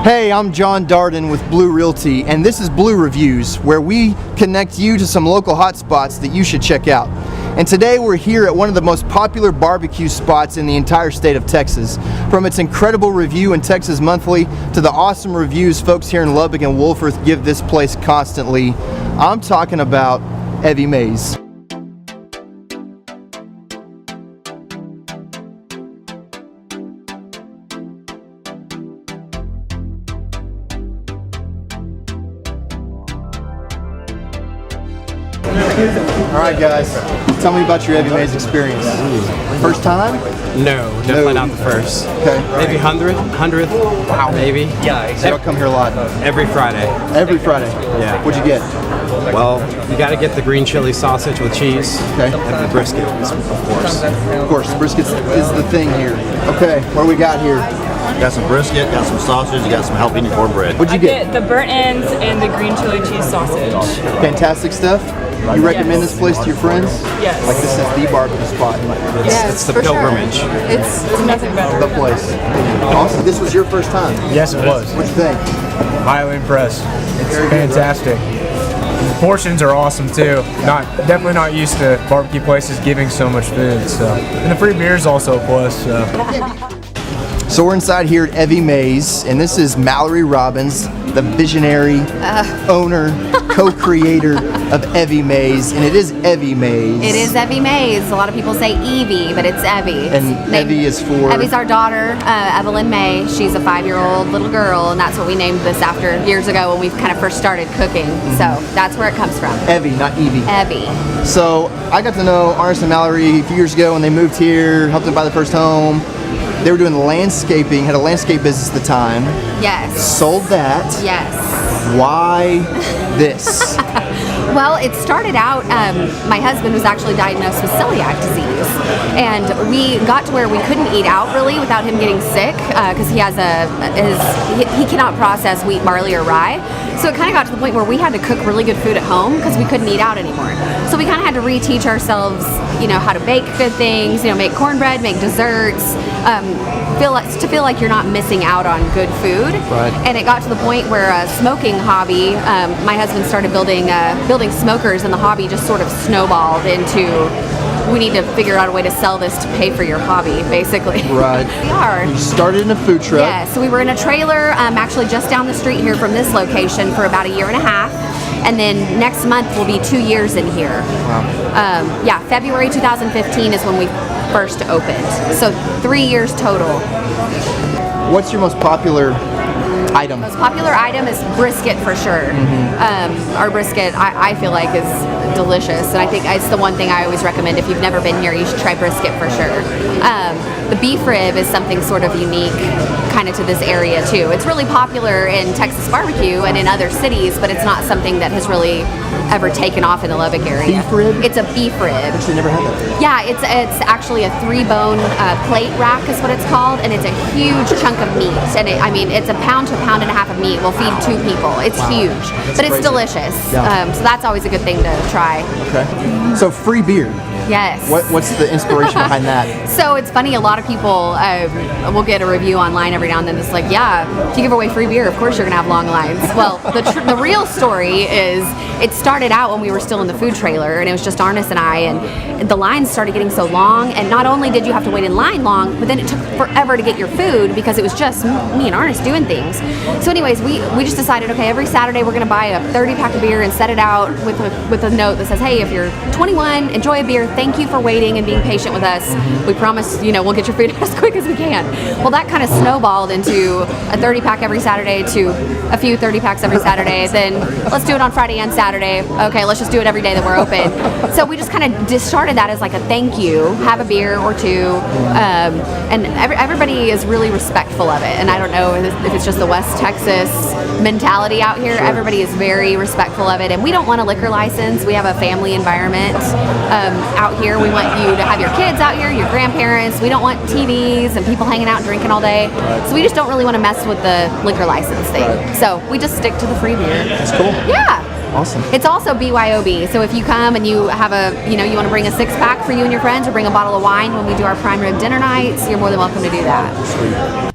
Hey, I'm John Darden with Blue Realty, and this is Blue Reviews, where we connect you to some local hotspots that you should check out. And today we're here at one of the most popular barbecue spots in the entire state of Texas. From its incredible review in Texas Monthly to the awesome reviews folks here in Lubbock and Wolfforth give this place constantly, I'm talking about Evie Maes. All right, guys, tell me about your Evie Maes experience. First time? No, definitely not the first. Okay. Maybe 100th? Wow. Maybe. Yeah. So I'll come here a lot. Every Friday. Every Friday? Yeah. What'd you get? Well, you got to get the green chili sausage with cheese. Okay. And the brisket, of course. Of course, brisket is the thing here. Okay, what do we got here? Got some brisket, got some sausage, you got some jalapeno cornbread. What'd you get? The burnt ends and the green chili cheese sausage. Fantastic stuff. You recommend this place to your friends? Yes. Like this is the barbecue spot. It's the pilgrimage. Sure. It's nothing better. The place. Awesome. This was your first time? Yes, it was. What'd you think? Highly impressed. It's fantastic. The portions are awesome too. Definitely not used to barbecue places giving so much food. So, and the free beer is also a plus. So we're inside here at Evie Maes, and this is Mallory Robbins, the visionary owner, co-creator of Evie Maes, and it is Evie Maes. It is Evie Maes. A lot of people say Evie, but it's Evie. And Evie is for? Evie's our daughter, Evelyn May. She's a 5-year-old little girl, and that's what we named this after years ago when we kind of first started cooking. So that's where it comes from. Evie, not Evie. Evie. So I got to know Arnis and Mallory a few years ago when they moved here, helped them buy the first home. They were doing landscaping, had a landscape business at the time. Yes. Sold that. Yes. Why this? Well, it started out, my husband was actually diagnosed with celiac disease, and we got to where we couldn't eat out really without him getting sick, because he cannot process wheat, barley, or rye. So it kind of got to the point where we had to cook really good food at home because we couldn't eat out anymore. So we kind of had to reteach ourselves, how to bake good things, make cornbread, make desserts, feel like you're not missing out on good food. Right. And it got to the point where a smoking hobby, my husband started building smokers, and the hobby just sort of snowballed into, we need to figure out a way to sell this to pay for your hobby, basically. Right. We are. You started in a food truck. Yeah, so we were in a trailer, actually just down the street here from this location for about 1.5 years. And then next month will be 2 years in here. Wow. February 2015 is when we first opened. So 3 years total. What's your most popular item? Most popular item is brisket for sure. Our brisket, I feel like, is delicious, and I think it's the one thing I always recommend. If you've never been here, you should try brisket for sure. The beef rib is something sort of unique kind of to this area too. It's really popular in Texas barbecue and in other cities, but it's not something that has really ever taken off in the Lubbock area. Beef rib? It's a beef rib. Actually, never had that. Yeah, it's actually a 3-bone plate rack is what it's called, and it's a huge chunk of meat. And it's a pound to a pound and a half of meat. We'll feed 2 people. It's huge, but it's crazy. delicious. Yeah. So that's always a good thing to try. Okay. So free beer. Yes. What's the inspiration behind that? So it's funny, a lot of people will get a review online every now and then that's like, yeah, if you give away free beer, of course you're going to have long lines. Well, the real story is it started out when we were still in the food trailer, and it was just Arnis and I, and the lines started getting so long, and not only did you have to wait in line long, but then it took forever to get your food because it was just me and Arnis doing things. So anyways, we just decided, okay, every Saturday we're going to buy a 30-pack of beer and set it out with a note that says, hey, if you're 21, enjoy a beer. Thank you for waiting and being patient with us. We promise, we'll get your food as quick as we can. Well, that kind of snowballed into a 30-pack every Saturday to a few 30-packs every Saturday. Then let's do it on Friday and Saturday. Okay, let's just do it every day that we're open. So we just kind of started that as like a thank you, have a beer or two. And everybody is really respectful of it. And I don't know if it's just the West Texas mentality out here. Sure. Everybody is very respectful of it. And we don't want a liquor license. We have a family environment out here. We want you to have your kids out here, your grandparents. We don't want TVs and people hanging out drinking all day. Right. So we just don't really want to mess with the liquor license thing. Right. So we just stick to the free beer. That's cool. Yeah. Awesome. It's also BYOB. So if you come and you have you want to bring a 6-pack for you and your friends, or bring a bottle of wine when we do our prime rib dinner nights, you're more than welcome to do that. Sweet.